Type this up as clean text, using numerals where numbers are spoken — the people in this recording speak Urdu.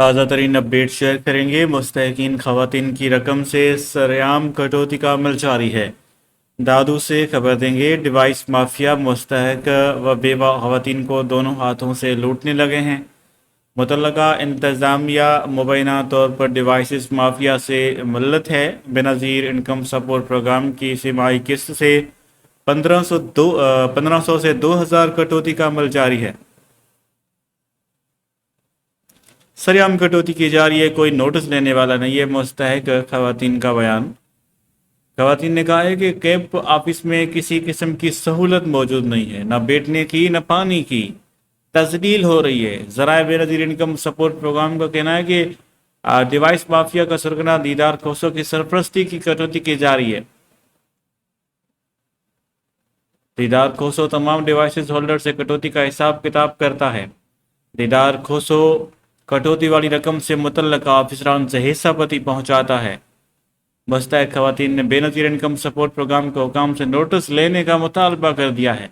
تازہ ترین اپڈیٹ شیئر کریں گے۔ مستحقین خواتین کی رقم سے سرعام کٹوتی کا عمل جاری ہے۔ دادو سے خبر دیں گے، ڈیوائس مافیا مستحق و بیوہ خواتین کو دونوں ہاتھوں سے لوٹنے لگے ہیں۔ متعلقہ انتظامیہ مبینہ طور پر ڈیوائسز مافیا سے ملت ہے۔ بنظیر انکم سپورٹ پروگرام کی سماعی قسط سے 1500 سے 2000 کٹوتی کا عمل جاری ہے۔ سریعام کٹوتی کی جا رہی ہے، کوئی نوٹس لینے والا نہیں ہے، مستحق خواتین کا بیان۔ خواتین نے کہا ہے کہ کیمپ آفس میں کسی قسم کی سہولت موجود نہیں ہے، نہ بیٹھنے کی نہ پانی کی، تذلیل ہو رہی ہے۔ ذرائع بے نظیر انکم سپورٹ پروگرام کا کہنا ہے کہ ڈیوائس مافیا کا سرگنا دیدار کھوسو کی سرپرستی کی کٹوتی کی جا رہی ہے۔ دیدار کھوسو تمام ڈیوائسز ہولڈر سے کٹوتی کا حساب کتاب کرتا ہے۔ دیدار کھوسو کٹوتی والی رقم سے متعلقہ آفیسران سے حصہ پتی پہنچاتا ہے۔ مستحق خواتین نے بے نظیر انکم سپورٹ پروگرام کو حکام سے نوٹس لینے کا مطالبہ کر دیا ہے۔